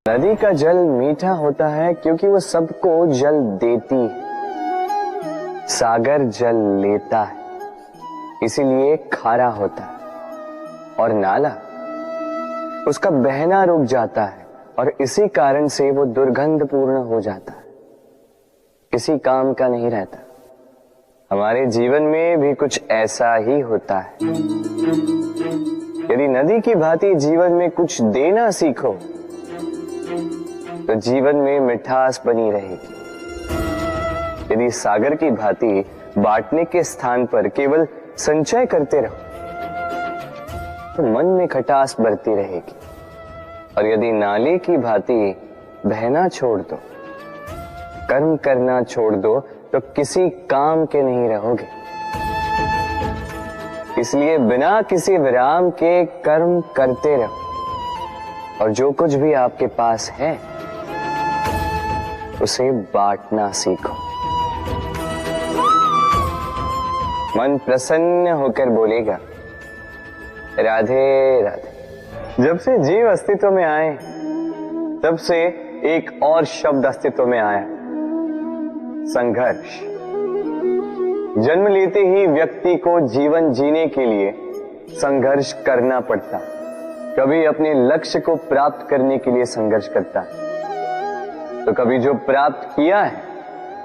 नदी का जल मीठा होता है क्योंकि वो सबको जल देती है। सागर जल लेता है, इसीलिए खारा होता है। और नाला उसका बहना रुक जाता है और इसी कारण से वो दुर्गंधपूर्ण हो जाता है, किसी काम का नहीं रहता। हमारे जीवन में भी कुछ ऐसा ही होता है। यदि नदी की भांति जीवन में कुछ देना सीखो तो जीवन में मिठास बनी रहेगी। यदि सागर की भांति बांटने के स्थान पर केवल संचय करते रहो तो मन में खटास बढ़ती रहेगी। और यदि नाले की भांति बहना छोड़ दो, कर्म करना छोड़ दो तो किसी काम के नहीं रहोगे। इसलिए बिना किसी विराम के कर्म करते रहो और जो कुछ भी आपके पास है उसे बांटना सीखो। मन प्रसन्न होकर बोलेगा, राधे राधे। जब से जीव अस्तित्व में आए तब से एक और शब्द अस्तित्व में आया, संघर्ष। जन्म लेते ही व्यक्ति को जीवन जीने के लिए संघर्ष करना पड़ता। कभी अपने लक्ष्य को प्राप्त करने के लिए संघर्ष करता है, तो कभी जो प्राप्त किया है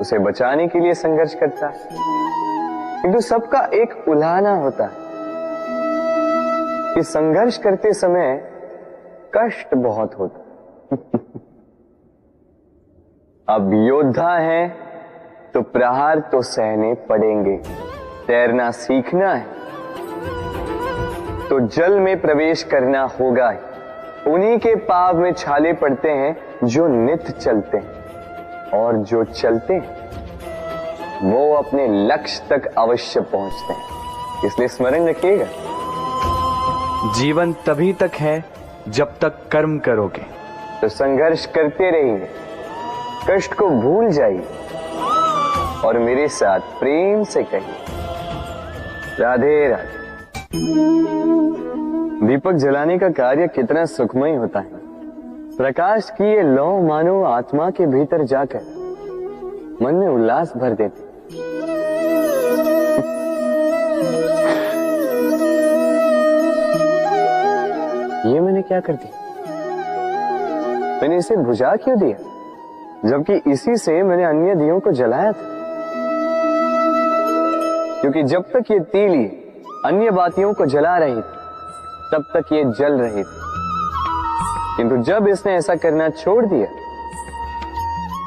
उसे बचाने के लिए संघर्ष करता है। किंतु सबका एक उल्हाना होता है कि संघर्ष करते समय कष्ट बहुत होता। अब योद्धा है तो प्रहार तो सहने पड़ेंगे। तैरना सीखना है तो जल में प्रवेश करना होगा ही। उन्हीं के पाव में छाले पड़ते हैं जो नित्य चलते हैं, और जो चलते हैं वो अपने लक्ष्य तक अवश्य पहुंचते हैं। इसलिए स्मरण रखिएगा, जीवन तभी तक है जब तक कर्म करोगे। तो संघर्ष करते रहिए, कष्ट को भूल जाइए और मेरे साथ प्रेम से कहिए, राधे राधे। दीपक जलाने का कार्य कितना सुखमय होता है। प्रकाश की ये लौ मानो आत्मा के भीतर जाकर मन में उल्लास भर देते। ये मैंने क्या कर दिया? मैंने इसे बुझा क्यों दिया, जबकि इसी से मैंने अन्य दियों को जलाया था। क्योंकि जब तक ये तीली अन्य बातियों को जला रही थी तब तक ये जल रही थी, किंतु जब इसने ऐसा करना छोड़ दिया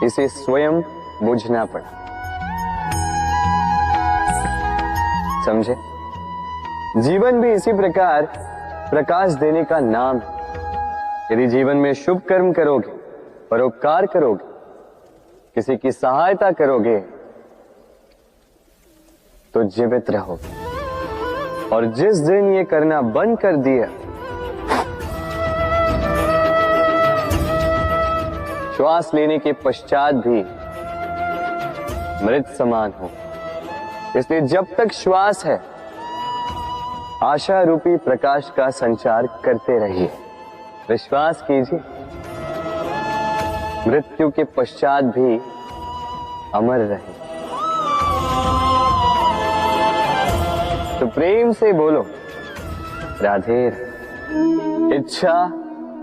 इसे स्वयं बुझना पड़ा। समझे? जीवन भी इसी प्रकार प्रकाश देने का नाम है। यदि जीवन में शुभ कर्म करोगे, परोपकार करोगे, किसी की सहायता करोगे तो जीवित रहोगे। और जिस दिन ये करना बंद कर दिया, श्वास लेने के पश्चात भी मृत समान हो। इसलिए जब तक श्वास है आशा रूपी प्रकाश का संचार करते रहिए। विश्वास कीजिए, मृत्यु के पश्चात भी अमर रहे। तो प्रेम से बोलो, राधे। इच्छा,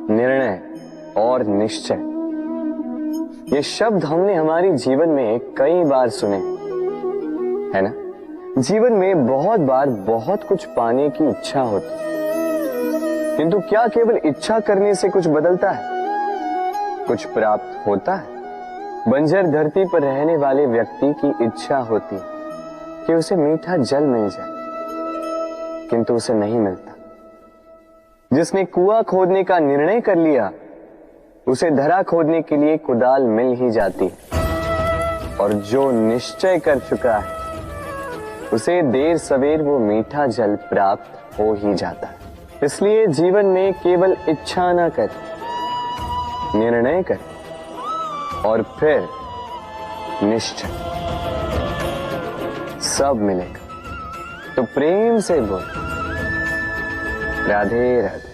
निर्णय और निश्चय, ये शब्द हमने हमारे जीवन में कई बार सुने, है ना? जीवन में बहुत बार बहुत कुछ पाने की इच्छा होती, किंतु क्या केवल इच्छा करने से कुछ बदलता है? कुछ प्राप्त होता है? बंजर धरती पर रहने वाले व्यक्ति की इच्छा होती कि उसे मीठा जल मिल जाए, किंतु उसे नहीं मिलता। जिसने कुआं खोदने का निर्णय कर लिया उसे धरा खोदने के लिए कुदाल मिल ही जाती है, और जो निश्चय कर चुका है उसे देर सवेर वो मीठा जल प्राप्त हो ही जाता है। इसलिए जीवन में केवल इच्छा ना कर, निर्णय कर और फिर निश्चय, सब मिलेगा। तो प्रेम से बोल, राधे राधे।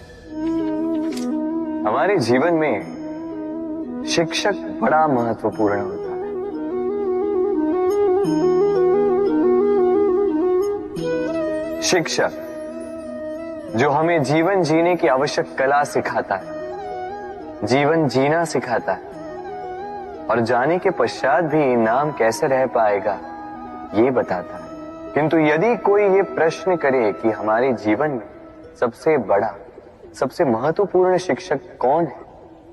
हमारे जीवन में शिक्षक बड़ा महत्वपूर्ण होता है। शिक्षक जो हमें जीवन जीने की आवश्यक कला सिखाता है, जीवन जीना सिखाता है, और जाने के पश्चात भी नाम कैसे रह पाएगा ये बताता है। किंतु यदि कोई ये प्रश्न करे कि हमारे जीवन में सबसे बड़ा, सबसे महत्वपूर्ण शिक्षक कौन है,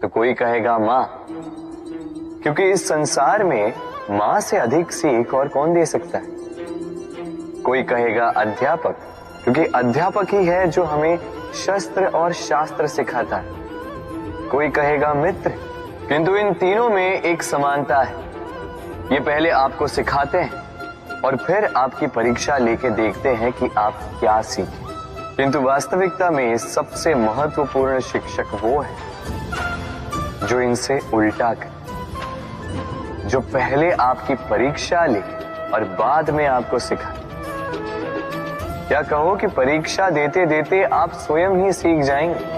तो कोई कहेगा मां, क्योंकि इस संसार में मां से अधिक सीख और कौन दे सकता है। कोई कहेगा अध्यापक, क्योंकि अध्यापक ही है जो हमें शस्त्र और शास्त्र सिखाता है। कोई कहेगा मित्र, किंतु इन तीनों में एक समानता है, ये पहले आपको सिखाते हैं और फिर आपकी परीक्षा लेके देखते हैं कि आप क्या सीखे। किंतु वास्तविकता में सबसे महत्वपूर्ण शिक्षक वो है जो इनसे उल्टा करे, जो पहले आपकी परीक्षा ले और बाद में आपको सिखाए। क्या कहो कि परीक्षा देते देते आप स्वयं ही सीख जाएंगे।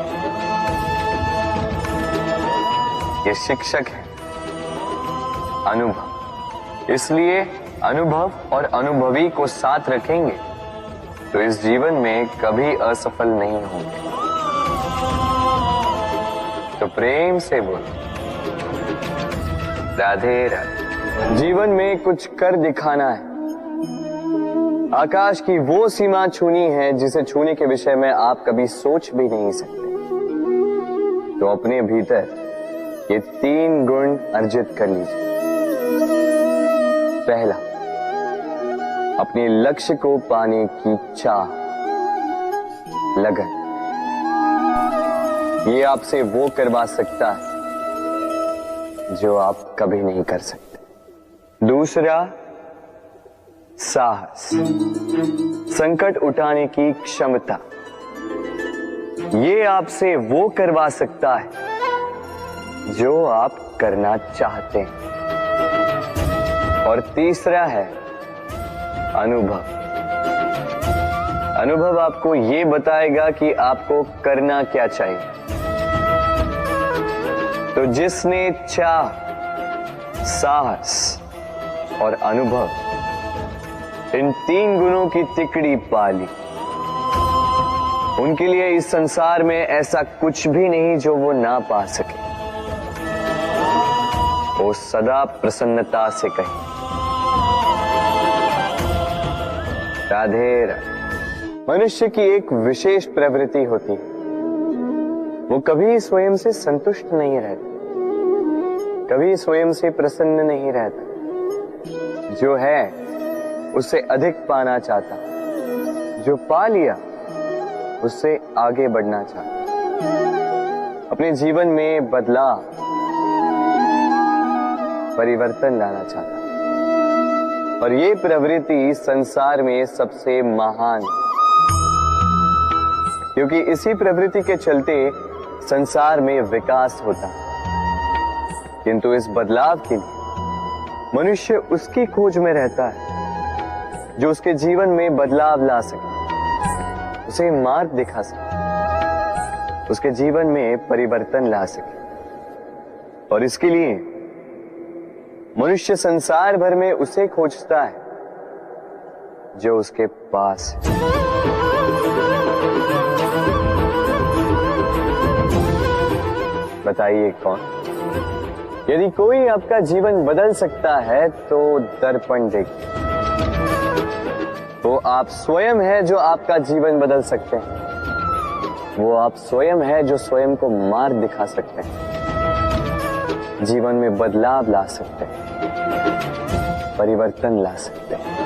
ये शिक्षक है अनुभव। इसलिए अनुभव और अनुभवी को साथ रखेंगे तो इस जीवन में कभी असफल नहीं होंगे। तो प्रेम से बोलो राधे राधे। जीवन में कुछ कर दिखाना है, आकाश की वो सीमा छूनी है जिसे छूने के विषय में आप कभी सोच भी नहीं सकते। तो अपने भीतर ये 3 गुण अर्जित कर लीजिए। पहला, अपने लक्ष्य को पाने की चाह, लगन। ये आपसे वो करवा सकता है जो आप कभी नहीं कर सकते। दूसरा, साहस, संकट उठाने की क्षमता। ये आपसे वो करवा सकता है जो आप करना चाहते हैं। और तीसरा है अनुभव। अनुभव आपको ये बताएगा कि आपको करना क्या चाहिए। तो जिसने चाह, साहस और अनुभव, इन 3 गुणों की तिकड़ी पाली, उनके लिए इस संसार में ऐसा कुछ भी नहीं जो वो ना पा सके। वो सदा प्रसन्नता से कहे राधे राधे। मनुष्य की एक विशेष प्रवृत्ति होती है, वो कभी स्वयं से संतुष्ट नहीं रहता, कभी स्वयं से प्रसन्न नहीं रहता। जो है उससे अधिक पाना चाहता, जो पा लिया उससे आगे बढ़ना चाहता, अपने जीवन में बदलाव, परिवर्तन लाना चाहता। और ये प्रवृत्ति संसार में सबसे महान, क्योंकि इसी प्रवृत्ति के चलते संसार में विकास होता है। किंतु इस बदलाव के लिए मनुष्य उसकी खोज में रहता है जो उसके जीवन में बदलाव ला सके, उसे मार्ग दिखा सके, उसके जीवन में परिवर्तन ला सके। और इसके लिए मनुष्य संसार भर में उसे खोजता है जो उसके पास है। बताइए कौन? यदि कोई आपका जीवन बदल सकता है तो दर्पण देखिए। वो आप स्वयं है जो आपका जीवन बदल सकते हैं। वो आप स्वयं है जो स्वयं को मार्ग दिखा सकते हैं, जीवन में बदलाव ला सकते हैं, परिवर्तन ला सकते हैं।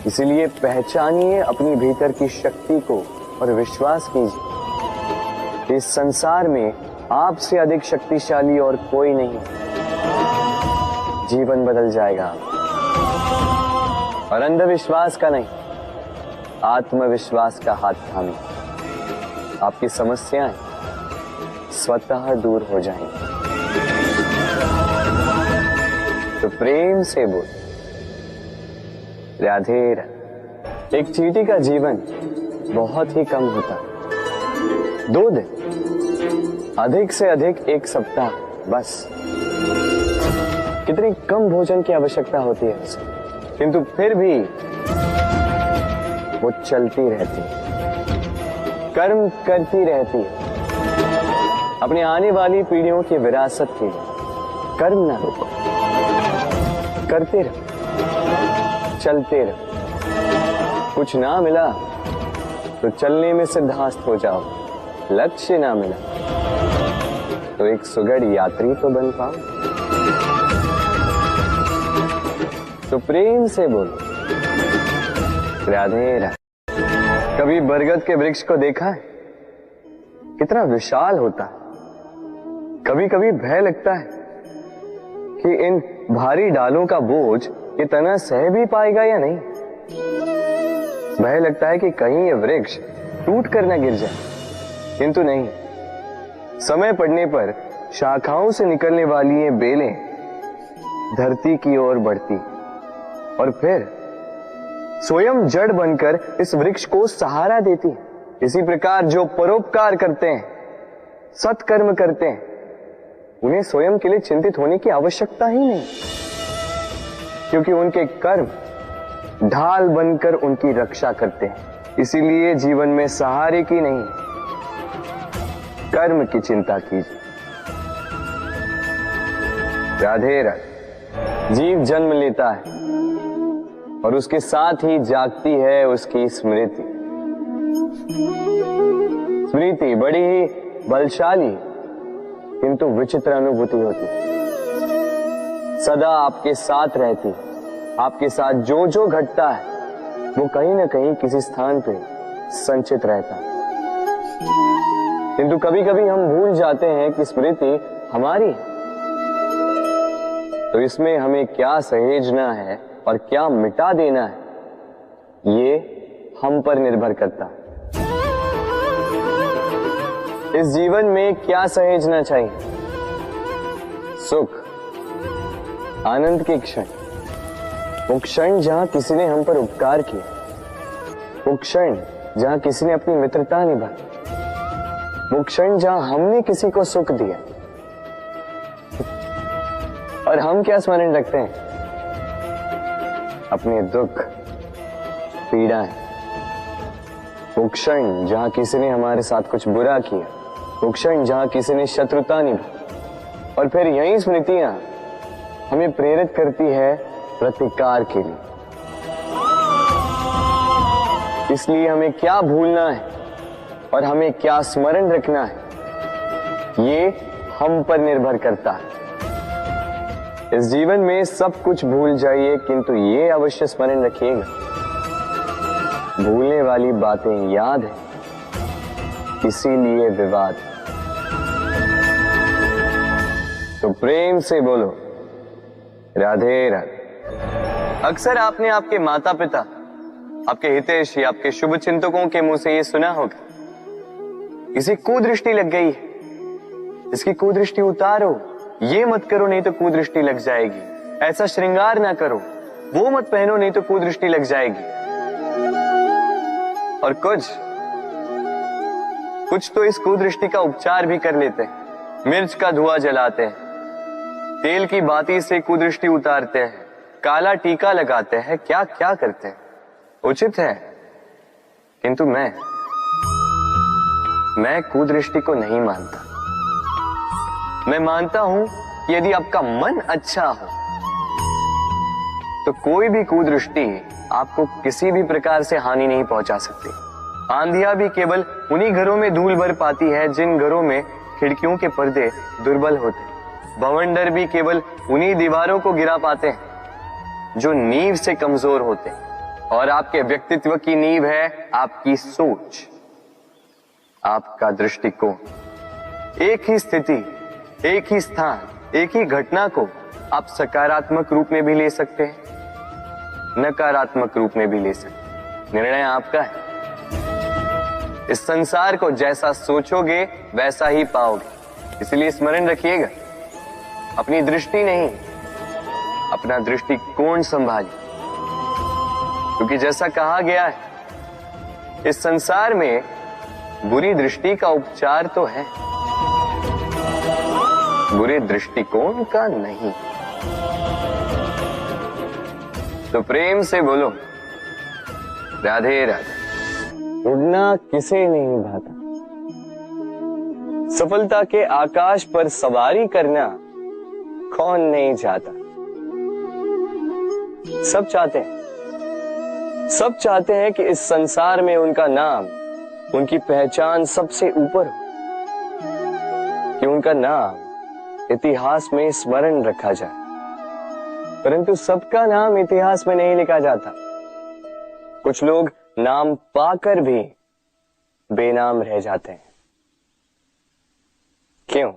इसलिए पहचानिए अपनी भीतर की शक्ति को और विश्वास कीजिए इस संसार में आपसे अधिक शक्तिशाली और कोई नहीं। जीवन बदल जाएगा और अंधविश्वास का नहीं, आत्मविश्वास का हाथ थामिए। आपकी समस्याएं स्वतः दूर हो जाएंगी। तो प्रेम से बोल राधे राधे। एक चींटी का जीवन बहुत ही कम होता है, 2 दिन, अधिक से अधिक 1 सप्ताह, बस। कितनी कम भोजन की आवश्यकता होती है उसे, किंतु फिर भी वो चलती रहती है, कर्म करती रहती है, अपनी आने वाली पीढ़ियों की विरासत के लिए। कर्म ना रुको, करते रहो, चलते रहो। कुछ ना मिला तो चलने में सिद्धांत हो जाओ, लक्ष्य ना मिला तो एक सुगढ़ यात्री तो बन पाओ। तो प्रेम से बोलो, राधे राधे। कभी बरगद के वृक्ष को देखा है? कितना विशाल होता है। कभी कभी भय लगता है कि इन भारी डालों का बोझ ये तना सह भी पाएगा या नहीं। भय लगता है कि कहीं ये वृक्ष टूट कर न गिर जाए, किंतु नहीं। समय पड़ने पर शाखाओं से निकलने वाली ये बेलें धरती की ओर बढ़ती और फिर स्वयं जड़ बनकर इस वृक्ष को सहारा देती है। इसी प्रकार जो परोपकार करते हैं, सत्कर्म करते हैं, उन्हें स्वयं के लिए चिंतित होने की आवश्यकता ही नहीं, क्योंकि उनके कर्म ढाल बनकर उनकी रक्षा करते हैं। इसीलिए जीवन में सहारे की नहीं, कर्म की चिंता कीजिए। राधे राधे। जीव जन्म लेता है और उसके साथ ही जागती है उसकी स्मृति। स्मृति बड़ी ही बलशाली किंतु विचित्र अनुभूति होती, सदा आपके साथ रहती। आपके साथ जो जो घटता है वो कहीं ना कहीं किसी स्थान पे संचित रहता है। किंतु कभी कभी हम भूल जाते हैं कि स्मृति हमारी है। तो इसमें हमें क्या सहेजना है और क्या मिटा देना है, ये हम पर निर्भर करता है। इस जीवन में क्या सहेजना चाहिए? सुख, आनंद के क्षण, वो क्षण जहां किसी ने हम पर उपकार किया, वो क्षण जहां किसी ने अपनी मित्रता निभाई, वो क्षण जहां हमने किसी को सुख दिया। और हम क्या स्मरण रखते हैं? अपने दुख, पीड़ाएं। वो क्षण जहां किसी ने हमारे साथ कुछ बुरा किया, वो क्षण जहां किसी ने शत्रुता निभाई। और फिर यही स्मृतियां हमें प्रेरित करती है प्रतिकार के लिए। इसलिए हमें क्या भूलना है और हमें क्या स्मरण रखना है, ये हम पर निर्भर करता है। इस जीवन में सब कुछ भूल जाइए, किंतु ये अवश्य स्मरण रखिएगा, भूलने वाली बातें याद है, इसीलिए विवाद। तो प्रेम से बोलो, राधे राधे। अक्सर आपने आपके माता पिता, आपके हितैषी, आपके शुभ चिंतकों के मुंह से ये सुना होगा, इसे कुदृष्टि लग गई है, इसकी कुदृष्टि उतारो, ये मत करो नहीं तो कुदृष्टि लग जाएगी, ऐसा श्रृंगार ना करो, वो मत पहनो नहीं तो कुदृष्टि लग जाएगी। और कुछ तो इस कुदृष्टि का उपचार भी कर लेते हैं। मिर्च का धुआं जलाते हैं, तेल की बाती से कुदृष्टि उतारते हैं, काला टीका लगाते हैं, क्या क्या करते हैं। उचित है, किंतु मैं कुदृष्टि को नहीं मानता। मैं मानता हूं कि यदि आपका मन अच्छा हो तो कोई भी कुदृष्टि आपको किसी भी प्रकार से हानि नहीं पहुंचा सकती। आंधियां भी केवल उन्हीं घरों में धूल भर पाती है जिन घरों में खिड़कियों के पर्दे दुर्बल होते। बवंडर भी केवल उन्हीं दीवारों को गिरा पाते हैं जो नींव से कमजोर होते। और आपके व्यक्तित्व की नींव है आपकी सोच, आपका दृष्टिकोण। एक ही स्थिति, एक ही स्थान, एक ही घटना को आप सकारात्मक रूप में भी ले सकते हैं, नकारात्मक रूप में भी ले सकते हैं। निर्णय आपका है। इस संसार को जैसा सोचोगे वैसा ही पाओगे। इसलिए स्मरण रखिएगा, अपनी दृष्टि नहीं, अपना दृष्टिकोण संभालिए। क्योंकि जैसा कहा गया है, इस संसार में बुरी दृष्टि का उपचार तो है, बुरे दृष्टिकोण का नहीं। तो प्रेम से बोलो राधे राधे। उड़ना किसे नहीं भाता, सफलता के आकाश पर सवारी करना कौन नहीं चाहता। सब चाहते हैं कि इस संसार में उनका नाम, उनकी पहचान सबसे ऊपर हो, कि उनका नाम इतिहास में स्मरण रखा जाए। परंतु सबका नाम इतिहास में नहीं लिखा जाता। कुछ लोग नाम पाकर भी बेनाम रह जाते हैं। क्यों?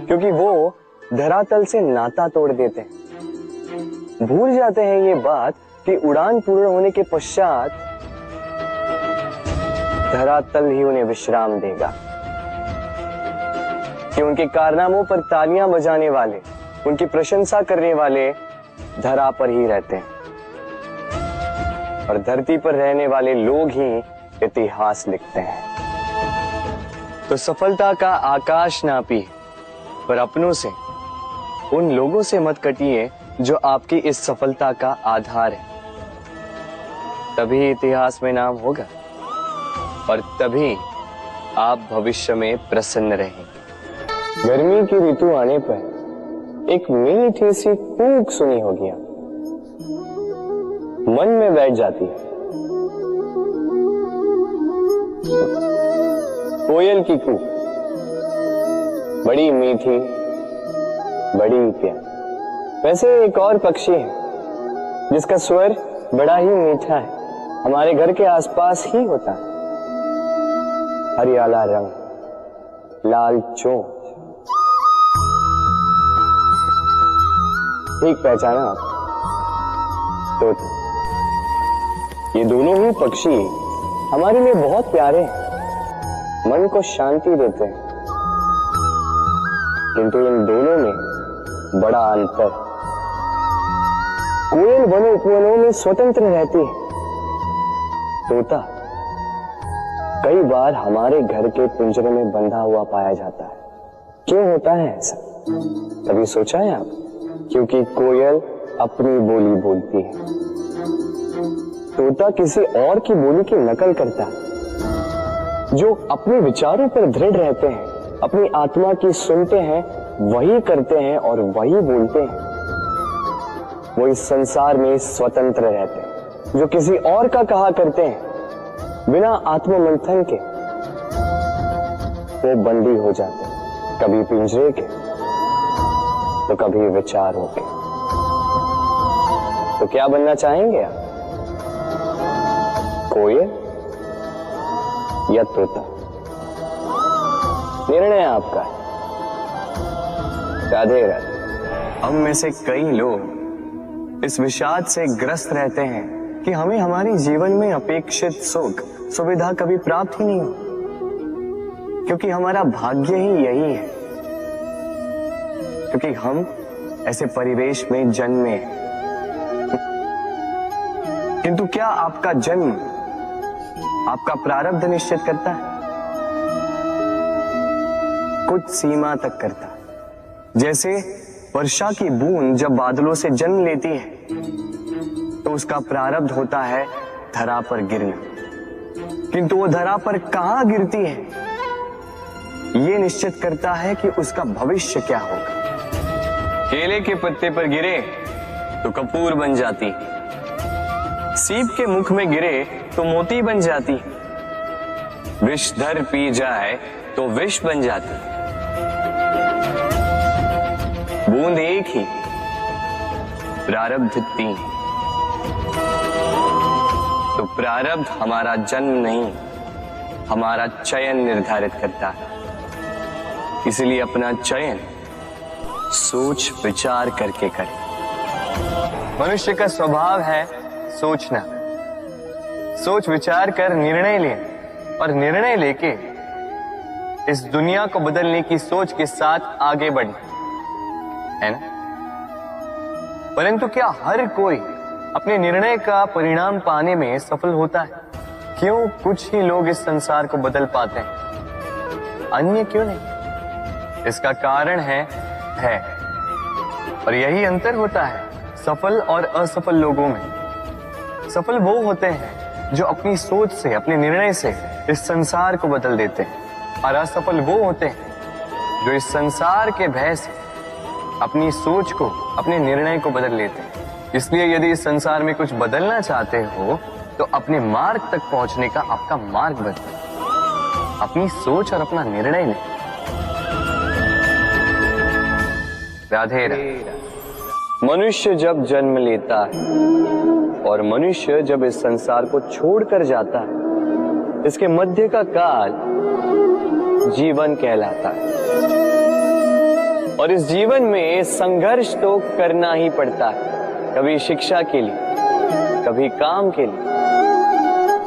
क्योंकि वो धरातल से नाता तोड़ देते हैं। भूल जाते हैं ये बात कि उड़ान पूर्ण होने के पश्चात धरातल ही उन्हें विश्राम देगा, कि उनके कारनामों पर तालियां बजाने वाले, उनकी प्रशंसा करने वाले धरा पर ही रहते हैं, और धरती पर रहने वाले लोग ही इतिहास लिखते हैं। तो सफलता का आकाश नापी, पर अपनों से, उन लोगों से मत कटिए जो आपकी इस सफलता का आधार है। तभी इतिहास में नाम होगा, और तभी आप भविष्य में प्रसन्न रहेंगे। गर्मी की ऋतु आने पर एक मीठी सी कूक सुनी होगी, मन में बैठ जाती है। कोयल की कूक, बड़ी मीठी, बड़ी प्यारी। वैसे एक और पक्षी है जिसका स्वर बड़ा ही मीठा है, हमारे घर के आसपास ही होता है। हरियाला रंग, लाल चोंच। ठीक पहचाना आप? तोता। ये दोनों ही पक्षी हमारे लिए बहुत प्यारे हैं, मन को शांति देते हैं। किंतु इन दोनों में बड़ा अंतर है। कोयल वनों उपवनों में स्वतंत्र रहती है। तोता कई बार हमारे घर के पिंजरे में बंधा हुआ पाया जाता है। क्यों होता है ऐसा? कभी सोचा है आप? क्योंकि कोयल अपनी बोली बोलती है, तोता किसी और की बोली की नकल करता है। जो अपने विचारों पर दृढ़ रहते हैं, अपनी आत्मा की सुनते हैं, वही करते हैं और वही बोलते हैं। वो इस संसार में स्वतंत्र रहते हैं। जो किसी और का कहा करते हैं बिना आत्ममंथन के, वो बंदी हो जाते हैं, कभी पिंजरे के तो कभी विचारों के। तो क्या बनना चाहेंगे आप? कोयल या तोता? निर्णय आपका है। राधे राधे। हम में से कई लोग इस विषाद से ग्रस्त रहते हैं कि हमें हमारे जीवन में अपेक्षित सुख सुविधा कभी प्राप्त ही नहीं हो, क्योंकि हमारा भाग्य ही यही है, क्योंकि हम ऐसे परिवेश में जन्मे हैं। किंतु क्या आपका जन्म आपका प्रारब्ध निश्चित करता है? कुछ सीमा तक करता है। जैसे वर्षा की बूंद जब बादलों से जन्म लेती है तो उसका प्रारब्ध होता है धरा पर गिरना, किंतु वो धरा पर कहां गिरती है ये निश्चित करता है कि उसका भविष्य क्या होगा। केले के पत्ते पर गिरे तो कपूर बन जाती, सीप के मुख में गिरे तो मोती बन जाती, विषधर पी जाए तो विष बन जाती। बूंद एक ही, प्रारब्ध तीन। तो प्रारब्ध हमारा जन्म नहीं, हमारा चयन निर्धारित करता है। इसलिए अपना चयन सोच विचार करके करें। मनुष्य का स्वभाव है सोचना, सोच विचार कर निर्णय ले, और निर्णय लेके इस दुनिया को बदलने की सोच के साथ आगे बढ़े, है ना? परंतु क्या हर कोई अपने निर्णय का परिणाम पाने में सफल होता है? क्यों कुछ ही लोग इस संसार को बदल पाते हैं, अन्य क्यों नहीं? इसका कारण है भय। और यही अंतर होता है सफल और असफल लोगों में। सफल वो होते हैं जो अपनी सोच से, अपने निर्णय से इस संसार को बदल देते हैं, और असफल वो होते हैं जो इस संसार के भय से अपनी सोच को, अपने निर्णय को बदल लेते हैं। इसलिए यदि इस संसार में कुछ बदलना चाहते हो तो अपने मार्ग तक पहुंचने का आपका मार्ग बदलो, अपनी सोच और अपना निर्णय लें। राधे राधे। मनुष्य जब जन्म लेता है और मनुष्य जब इस संसार को छोड़कर जाता है, इसके मध्य का काल जीवन कहलाता है। और इस जीवन में संघर्ष तो करना ही पड़ता है, कभी शिक्षा के लिए, कभी काम के लिए,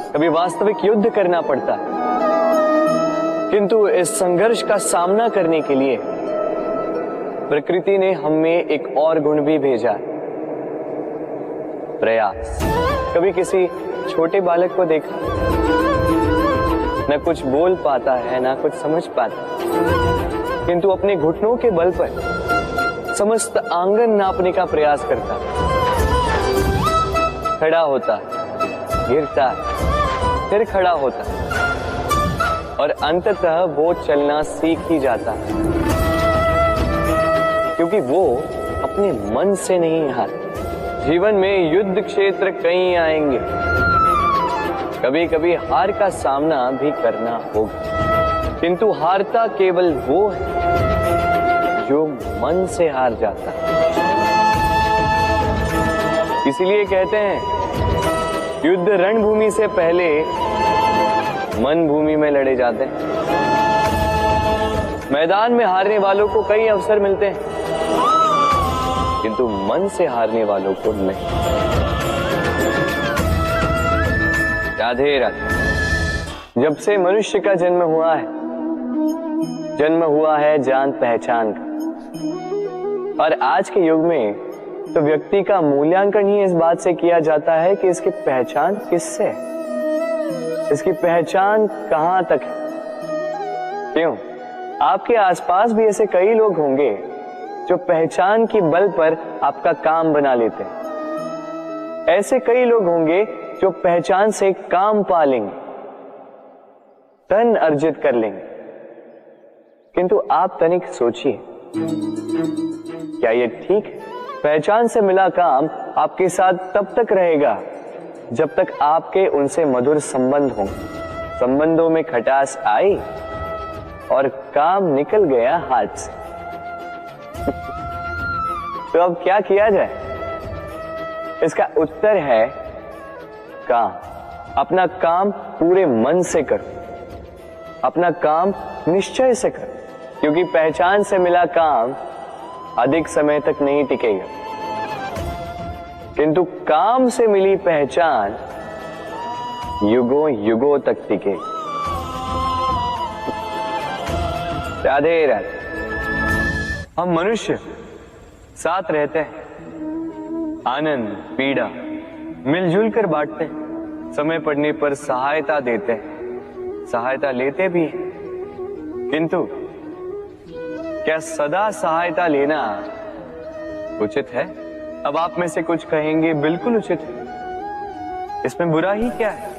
कभी वास्तविक युद्ध करना पड़ता है। किंतु इस संघर्ष का सामना करने के लिए प्रकृति ने हमें एक और गुण भी भेजा है, प्रयास। कभी किसी छोटे बालक को देखा, न कुछ बोल पाता है, ना कुछ समझ पाता, किंतु अपने घुटनों के बल पर समस्त आंगन नापने का प्रयास करता है। खड़ा होता है, गिरता है, फिर खड़ा होता है, और अंततः वो चलना सीख ही जाता है, क्योंकि वो अपने मन से नहीं हारता। जीवन में युद्ध क्षेत्र कई आएंगे, कभी कभी हार का सामना भी करना होगा, किंतु हारता केवल वो है जो मन से हार जाता है। इसीलिए कहते हैं युद्ध रणभूमि से पहले मन भूमि में लड़े जाते हैं। मैदान में हारने वालों को कई अवसर मिलते हैं, किंतु मन से हारने वालों को नहीं। राधे राधे। जब से मनुष्य का जन्म हुआ है जान पहचान का। और आज के युग में तो व्यक्ति का मूल्यांकन ही इस बात से किया जाता है कि इसकी पहचान किससे है, इसकी पहचान कहां तक है। क्यों? आपके आसपास भी ऐसे कई लोग होंगे जो पहचान की बल पर आपका काम बना लेते हैं। ऐसे कई लोग होंगे जो पहचान से काम पा लेंगे, धन अर्जित कर लेंगे, किंतु आप तनिक सोचिए, क्या ये ठीक है? पहचान से मिला काम आपके साथ तब तक रहेगा जब तक आपके उनसे मधुर संबंध हों। संबंधों में खटास आई और काम निकल गया हाथ से। तो अब क्या किया जाए? इसका उत्तर है काम। अपना काम पूरे मन से करो, अपना काम निश्चय से करो, क्योंकि पहचान से मिला काम अधिक समय तक नहीं टिकेगा, किंतु काम से मिली पहचान युगों युगों तक टिकेगी। राधे राधे। हम मनुष्य साथ रहते हैं, आनंद पीड़ा मिलजुल कर बांटते हैं, समय पड़ने पर सहायता देते हैं, सहायता लेते भी हैं, किंतु क्या सदा सहायता लेना उचित है? अब आप में से कुछ कहेंगे बिल्कुल उचित है, इसमें बुरा ही क्या है?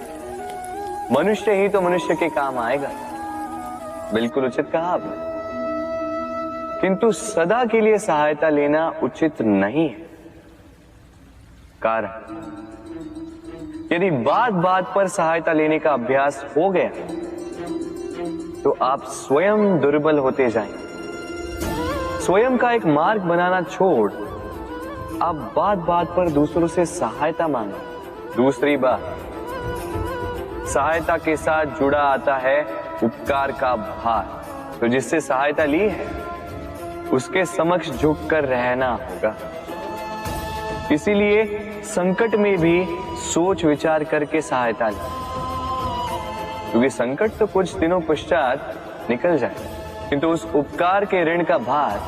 मनुष्य ही तो मनुष्य के काम आएगा। बिल्कुल उचित कहा आपने, किंतु सदा के लिए सहायता लेना उचित नहीं है। कारण, यदि बात बात पर सहायता लेने का अभ्यास हो गया तो आप स्वयं दुर्बल होते जाएंगे। स्वयं का एक मार्ग बनाना छोड़ आप बात बात पर दूसरों से सहायता मांगो। दूसरी बात, सहायता के साथ जुड़ा आता है उपकार का भार, तो जिससे सहायता ली है उसके समक्ष झुककर रहना होगा। इसीलिए संकट में भी सोच विचार करके सहायता ली, क्योंकि संकट तो कुछ दिनों पश्चात निकल जाए, किंतु उस उपकार के ऋण का भार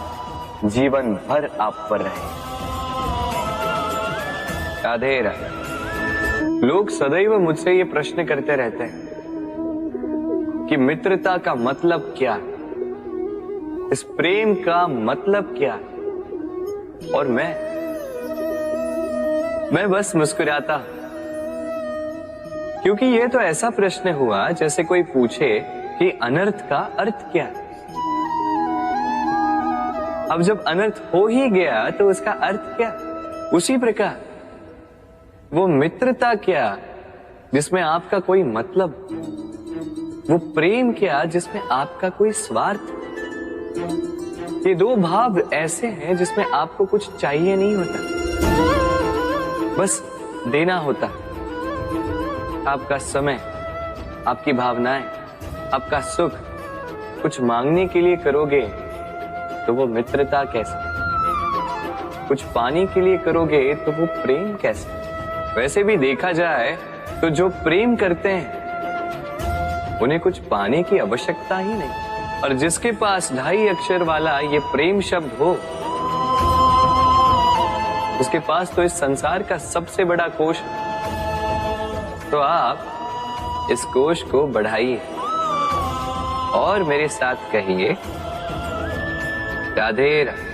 जीवन भर आप पर रहे। राधे राधे। लोग सदैव मुझसे ये प्रश्न करते रहते हैं कि मित्रता का मतलब क्या है, इस प्रेम का मतलब क्या है। और मैं बस मुस्कुराता हूं, क्योंकि ये तो ऐसा प्रश्न हुआ जैसे कोई पूछे कि अनर्थ का अर्थ क्या है। अब जब अनर्थ हो ही गया तो उसका अर्थ क्या। उसी प्रकार वो मित्रता क्या जिसमें आपका कोई मतलब, वो प्रेम क्या जिसमें आपका कोई स्वार्थ। ये दो भाव ऐसे हैं जिसमें आपको कुछ चाहिए नहीं होता, बस देना होता। आपका समय, आपकी भावनाएं, आपका सुख कुछ मांगने के लिए करोगे तो वो मित्रता कैसे, कुछ पाने के लिए करोगे तो वो प्रेम कैसे। वैसे भी देखा जाए तो जो प्रेम करते हैं उन्हें कुछ पाने की आवश्यकता ही नहीं, और जिसके पास 2.5 अक्षर वाला ये प्रेम शब्द हो, उसके पास तो इस संसार का सबसे बड़ा कोश है। तो आप इस कोश को बढ़ाइए और मेरे साथ कहिए, राधे राधे।